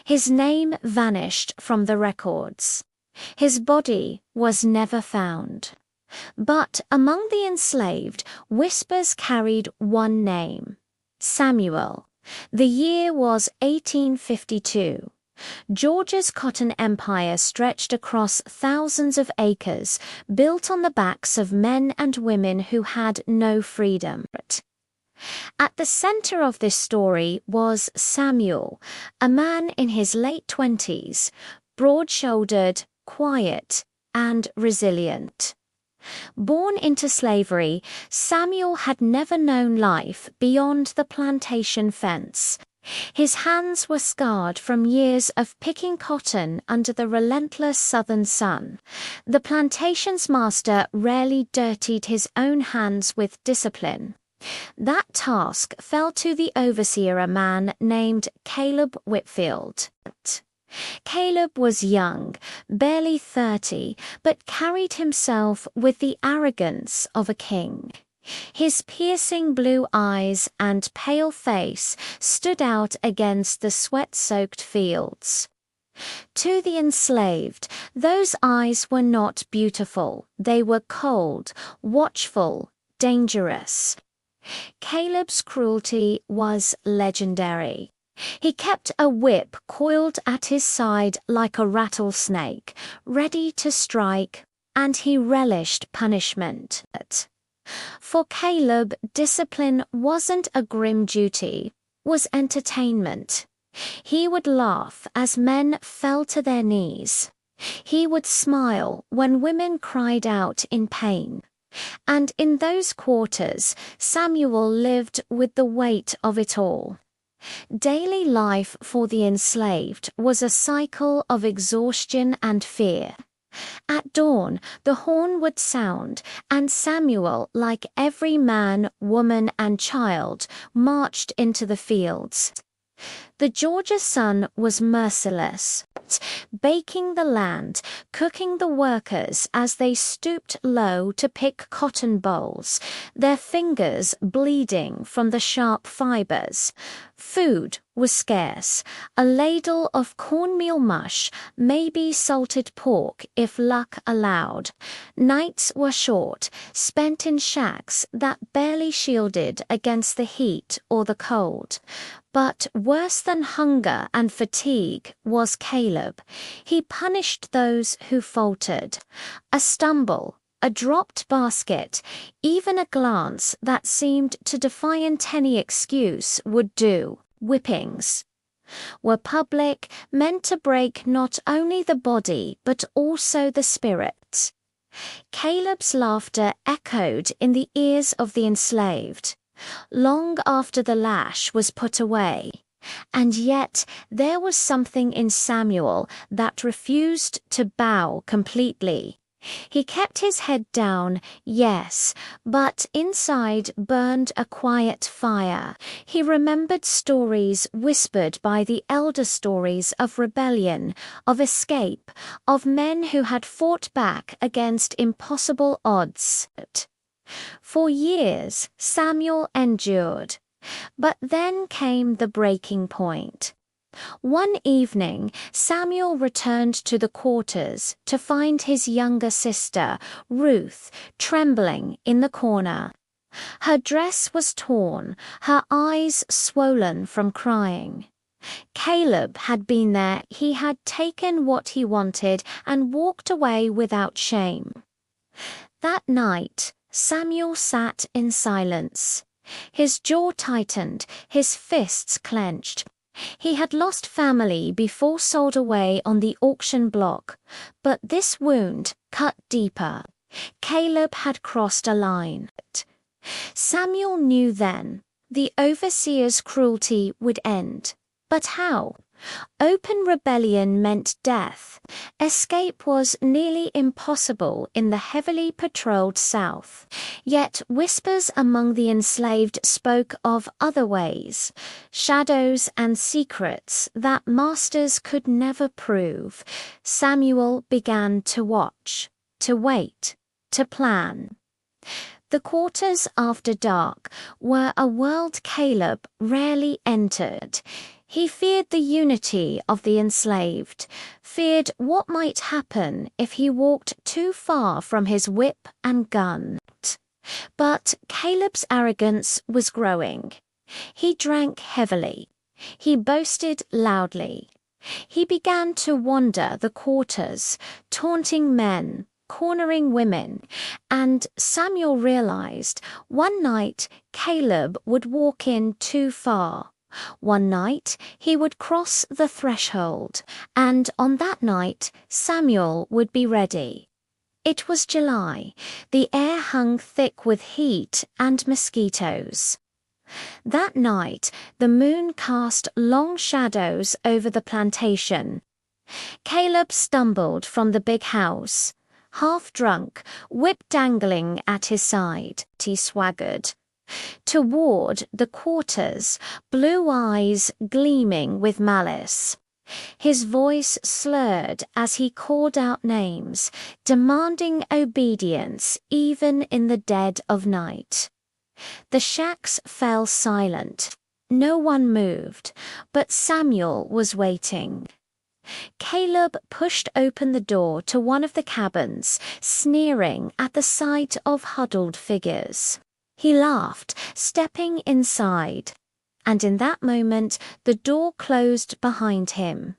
His name vanished from the records. His body was never found. But among the enslaved, whispers carried one name: Samuel. The year was 1852. Georgia's cotton empire stretched across thousands of acres, built on the backs of men and women who had no freedom. At the center of this story was Samuel, a man in his late 20s, broad-shouldered, quiet, and resilient. Born into slavery, Samuel had never known life beyond the plantation fence. His hands were scarred from years of picking cotton under the relentless southern sun. The plantation's master rarely dirtied his own hands with discipline. That task fell to the overseer, a man named Caleb Whitfield. Caleb was young, barely 30, but carried himself with the arrogance of a king. His piercing blue eyes and pale face stood out against the sweat-soaked fields. To the enslaved, those eyes were not beautiful. They were cold, watchful, dangerous. Caleb's cruelty was legendary. He kept a whip coiled at his side like a rattlesnake, ready to strike, and he relished punishment. For Caleb, discipline wasn't a grim duty, it was entertainment. He would laugh as men fell to their knees. He would smile when women cried out in pain. And in those quarters, Samuel lived with the weight of it all. Daily life for the enslaved was a cycle of exhaustion and fear. At dawn, the horn would sound, and Samuel, like every man, woman, and child, marched into the fields. The Georgia sun was merciless, baking the land, cooking the workers as they stooped low to pick cotton bolls, their fingers bleeding from the sharp fibers. Food was scarce. A ladle of cornmeal mush, maybe salted pork if luck allowed. Nights were short, spent in shacks that barely shielded against the heat or the cold. But worse than hunger and fatigue was Caleb. He punished those who faltered. A stumble, a dropped basket, even a glance that seemed to defy any excuse would do. Whippings were public, meant to break not only the body but also the spirit. Caleb's laughter echoed in the ears of the enslaved, long after the lash was put away. And yet there was something in Samuel that refused to bow completely. He kept his head down, yes, but inside burned a quiet fire. He remembered stories whispered by the elder, stories of rebellion, of escape, of men who had fought back against impossible odds. For years, Samuel endured. But then came the breaking point. One evening, Samuel returned to the quarters to find his younger sister, Ruth, trembling in the corner. Her dress was torn, her eyes swollen from crying. Caleb had been there. He had taken what he wanted and walked away without shame. That night, Samuel sat in silence. His jaw tightened, his fists clenched. He had lost family before sold away on the auction block, but this wound cut deeper. Caleb had crossed a line. Samuel knew then the overseer's cruelty would end. But how? Open rebellion meant death. Escape was nearly impossible in the heavily patrolled South. Yet whispers among the enslaved spoke of other ways, shadows and secrets that masters could never prove. Samuel began to watch, to wait, to plan. The quarters after dark were a world Caleb rarely entered. He feared the unity of the enslaved, feared what might happen if he walked too far from his whip and gun. But Caleb's arrogance was growing. He drank heavily. He boasted loudly. He began to wander the quarters, taunting men, cornering women, and Samuel realized one night Caleb would walk in too far. One night he would cross the threshold, and on that night Samuel would be ready. It was July. The air hung thick with heat and mosquitoes. That night the moon cast long shadows over the plantation. Caleb stumbled from the big house. Half drunk, whip dangling at his side, he swaggered toward the quarters, blue eyes gleaming with malice. His voice slurred as he called out names, demanding obedience even in the dead of night. The shacks fell silent. No one moved, but Samuel was waiting. Caleb pushed open the door to one of the cabins, sneering at the sight of huddled figures. He laughed, stepping inside, and in that moment the door closed behind him.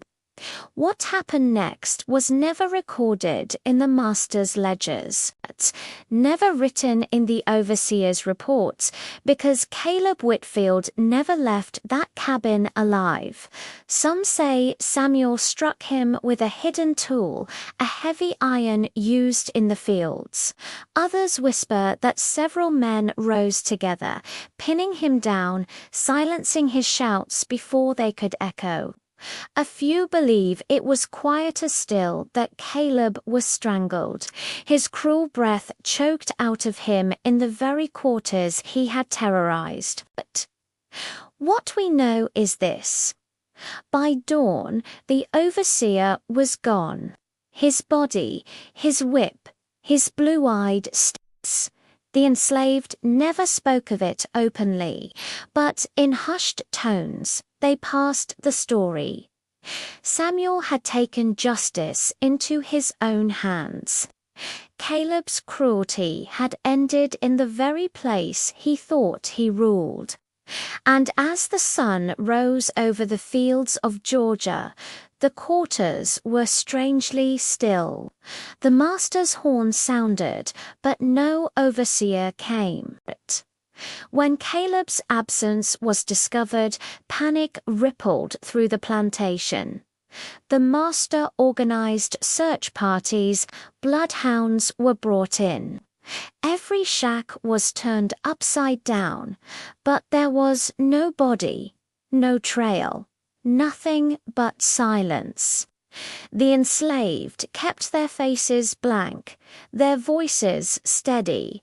What happened next was never recorded in the master's ledgers, never written in the overseer's reports, because Caleb Whitfield never left that cabin alive. Some say Samuel struck him with a hidden tool, a heavy iron used in the fields. Others whisper that several men rose together, pinning him down, silencing his shouts before they could echo. A few believe it was quieter still that Caleb was strangled, his cruel breath choked out of him in the very quarters he had terrorized. But what we know is this. By dawn, the overseer was gone. His body, his whip, his blue-eyed sticks. The enslaved never spoke of it openly, but in hushed tones they passed the story. Samuel had taken justice into his own hands. Caleb's cruelty had ended in the very place he thought he ruled. And as the sun rose over the fields of Georgia, the quarters were strangely still. The master's horn sounded, but no overseer came. When Caleb's absence was discovered, panic rippled through the plantation. The master organized search parties, bloodhounds were brought in. Every shack was turned upside down, but there was no body, no trail, nothing but silence. The enslaved kept their faces blank, their voices steady.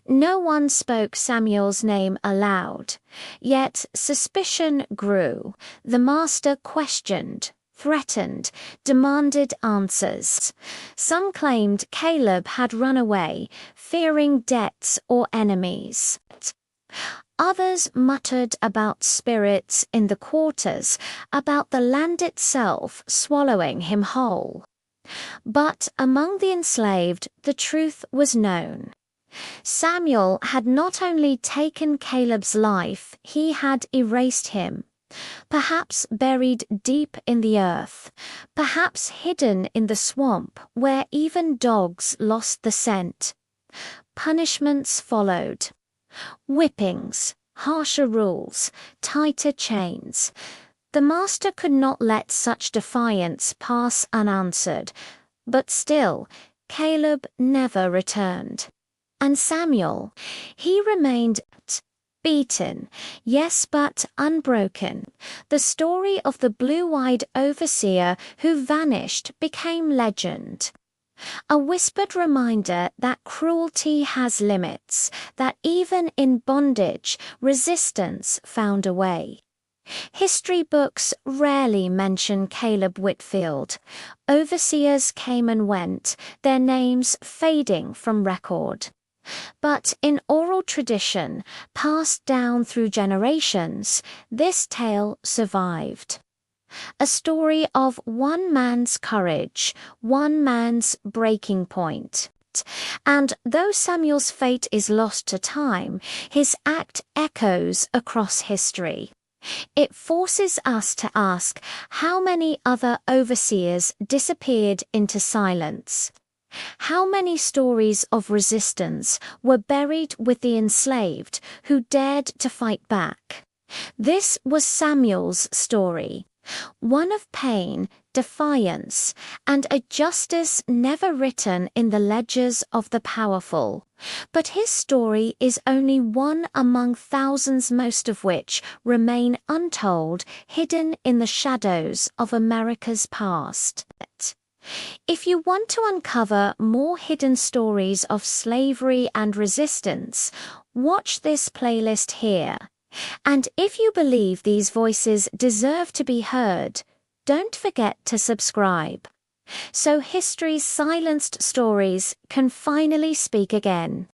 No one spoke Samuel's name aloud, yet suspicion grew. The master questioned, threatened, demanded answers. Some claimed Caleb had run away, fearing debts or enemies. Others muttered about spirits in the quarters, about the land itself swallowing him whole. But among the enslaved, the truth was known. Samuel had not only taken Caleb's life, he had erased him. Perhaps buried deep in the earth, perhaps hidden in the swamp where even dogs lost the scent. Punishments followed. Whippings, harsher rules, tighter chains. The master could not let such defiance pass unanswered, but still, Caleb never returned. And Samuel, he remained beaten, yes, but unbroken. The story of the blue-eyed overseer who vanished became legend. A whispered reminder that cruelty has limits, that even in bondage, resistance found a way. History books rarely mention Caleb Whitfield. Overseers came and went, their names fading from record. But in oral tradition, passed down through generations, this tale survived. A story of one man's courage, one man's breaking point. And though Samuel's fate is lost to time, his act echoes across history. It forces us to ask how many other overseers disappeared into silence. How many stories of resistance were buried with the enslaved who dared to fight back? This was Samuel's story, one of pain, defiance, and a justice never written in the ledgers of the powerful. But his story is only one among thousands, most of which remain untold, hidden in the shadows of America's past. If you want to uncover more hidden stories of slavery and resistance, watch this playlist here. And if you believe these voices deserve to be heard, don't forget to subscribe, so history's silenced stories can finally speak again.